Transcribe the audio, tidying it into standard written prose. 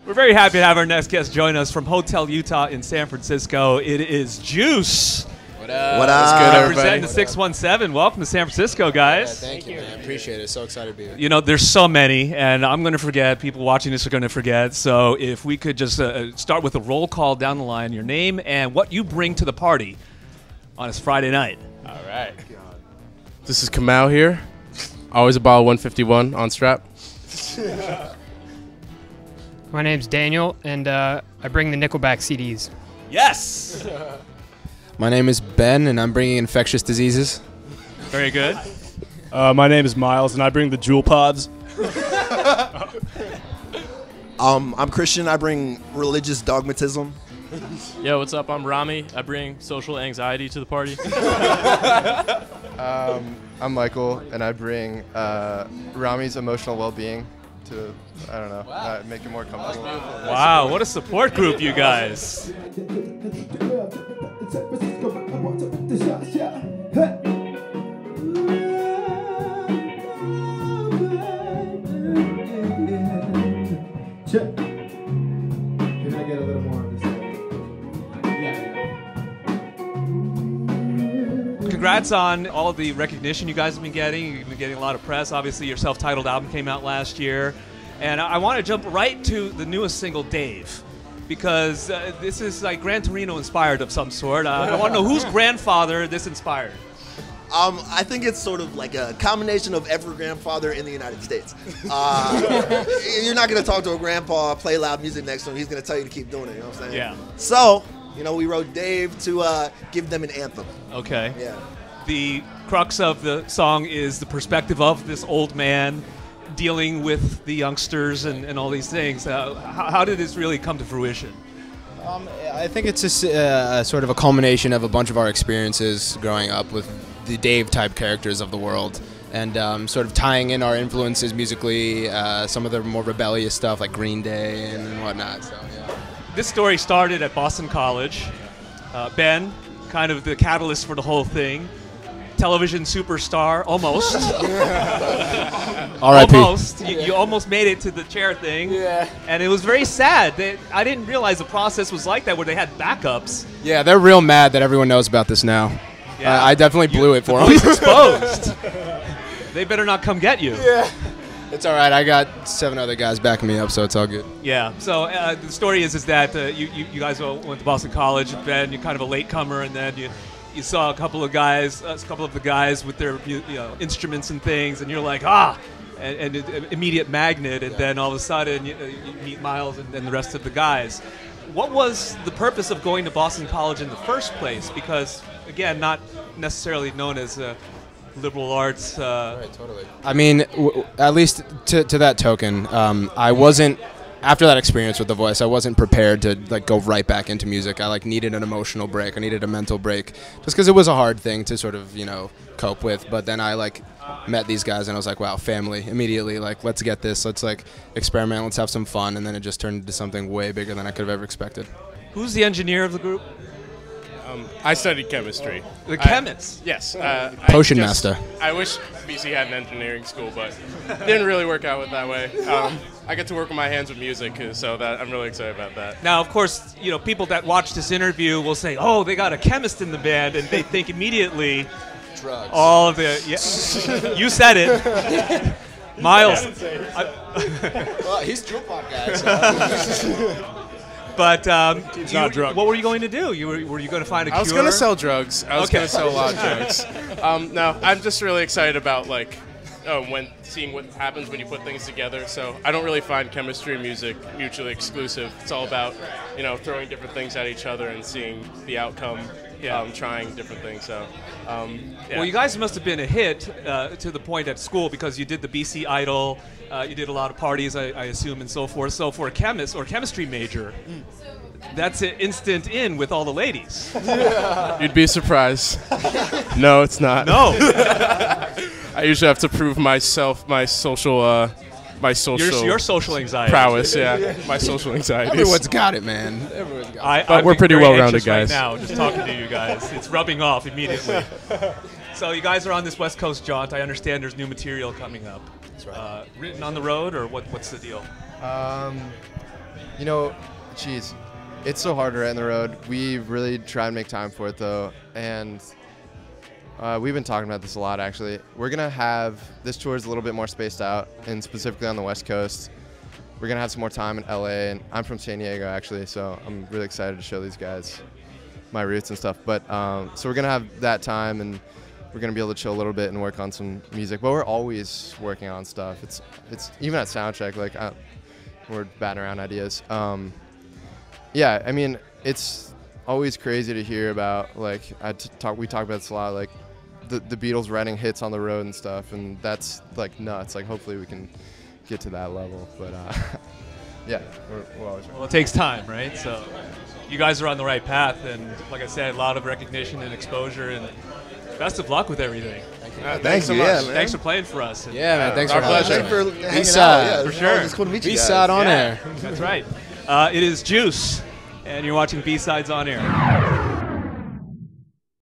We're very happy to have our next guest join us from Hotel Utah in San Francisco. It is Juice. What up? What up? What's good, everybody? Representing the 617. Welcome to San Francisco, guys. Yeah, thank you, man. Appreciate it. So excited to be here. You know, there's so many, and I'm going to forget. People watching this are going to forget. So if we could just start with a roll call down the line, your name and what you bring to the party on this Friday night. All right. This is Kamau here. Always a bottle 151 on strap. My name's Daniel, and I bring the Nickelback CDs. Yes! My name is Ben, and I'm bringing infectious diseases. Very good. My name is Miles, and I bring the Jewel Pods. I'm Christian. I bring religious dogmatism. Yo, what's up? I'm Rami. I bring social anxiety to the party. I'm Michael, and I bring Rami's emotional well-being to, I don't know, make it more comfortable. Wow, what a support group, you guys. Congrats on all of the recognition you guys have been getting. You've been getting a lot of press. Obviously, your self-titled album came out last year. And I want to jump right to the newest single, Dave, because this is like Gran Torino inspired of some sort. I want to know whose grandfather this inspired. I think it's sort of like a combination of every grandfather in the United States. You're not going to talk to a grandpa, play loud music next to him. He's going to tell you to keep doing it, you know what I'm saying? Yeah. So, you know, we wrote Dave to give them an anthem. Okay. Yeah. The crux of the song is the perspective of this old man dealing with the youngsters and all these things. How did this really come to fruition? I think it's just sort of a culmination of a bunch of our experiences growing up with the Dave-type characters of the world, and sort of tying in our influences musically, some of the more rebellious stuff like Green Day and whatnot. So, yeah. This story started at Boston College. Ben, kind of the catalyst for the whole thing. Television superstar, almost. R.I.P. Almost. You almost made it to the chair thing. Yeah. And it was very sad. I didn't realize the process was like that, where they had backups. Yeah, they're real mad that everyone knows about this now. Yeah. I definitely blew it for them. Police exposed. They better not come get you. Yeah. It's all right. I got 7 other guys backing me up, so it's all good. Yeah. So the story is that you guys all went to Boston College. Ben, you're kind of a latecomer, and then you saw a couple of the guys with their instruments and things, and you're like, and immediate magnet, and then all of a sudden you meet Miles and the rest of the guys. What was the purpose of going to Boston College in the first place? Because, again, not necessarily known as liberal arts. Right, totally. I mean, at least to that token, I wasn't. After that experience with The Voice, I wasn't prepared to go right back into music. I needed an emotional break. I needed a mental break, just because it was a hard thing to sort of cope with. But then I met these guys, and I was like, wow, family immediately. Let's get this. Let's experiment. Let's have some fun. And then it just turned into something way bigger than I could have ever expected. Who's the engineer of the group? I studied chemistry. The chemists? Yes. Potion master. I wish BC had an engineering school, but it didn't really work out with that way. I get to work with my hands with music, so I'm really excited about that. Now, of course, people that watch this interview will say, "Oh, they got a chemist in the band," and they think immediately, drugs. All of the you said it, Miles. Well, he's Jewel Pod guy. So. But not drunk. What were you going to do? Were you going to find a cure? I was going to sell drugs. I was going to sell a lot of drugs. No, I'm just really excited about seeing what happens when you put things together. So I don't really find chemistry and music mutually exclusive. It's all about throwing different things at each other and seeing the outcome. Trying different things. So, Well, you guys must have been a hit to the point at school, because you did the BC Idol, you did a lot of parties, I assume, and so forth. So for a chemist or chemistry major, that's an instant in with all the ladies. You'd be surprised. No, it's not. No. I usually have to prove myself, my social your social anxiety prowess. Yeah, my social anxiety. Everyone's got it, man. Everyone's got it. But we're pretty well-rounded guys. Right now, just talking to you guys, it's rubbing off immediately. So you guys are on this West Coast jaunt. I understand there's new material coming up. That's right. Written on the road, or what's the deal? You know, geez, it's so hard to write on the road. We really try and make time for it, though. And we've been talking about this a lot, actually. We're going to have this tour is a little bit more spaced out, and specifically on the West Coast. We're going to have some more time in LA, and I'm from San Diego, actually, so I'm really excited to show these guys my roots and stuff. But so we're going to have that time, and we're going to be able to chill a little bit and work on some music. But we're always working on stuff. It's even at soundcheck, like we're batting around ideas. Yeah, I mean, it's always crazy to hear about, like, we talk about this a lot, like the Beatles writing hits on the road and stuff, and that's like nuts. Like, hopefully we can get to that level, but yeah, we're always. Well, it takes time, right? So you guys are on the right path, and like I said, a lot of recognition and exposure, and best of luck with everything. Thanks so much. Yeah, man. Thanks for playing for us. Yeah, man. Thanks for Thanks having for me. hanging Peace out. out. Yeah, For sure. It's cool to meet you Peace guys. out on Yeah, air. That's right. It is Juice, and you're watching B-Sides on Air.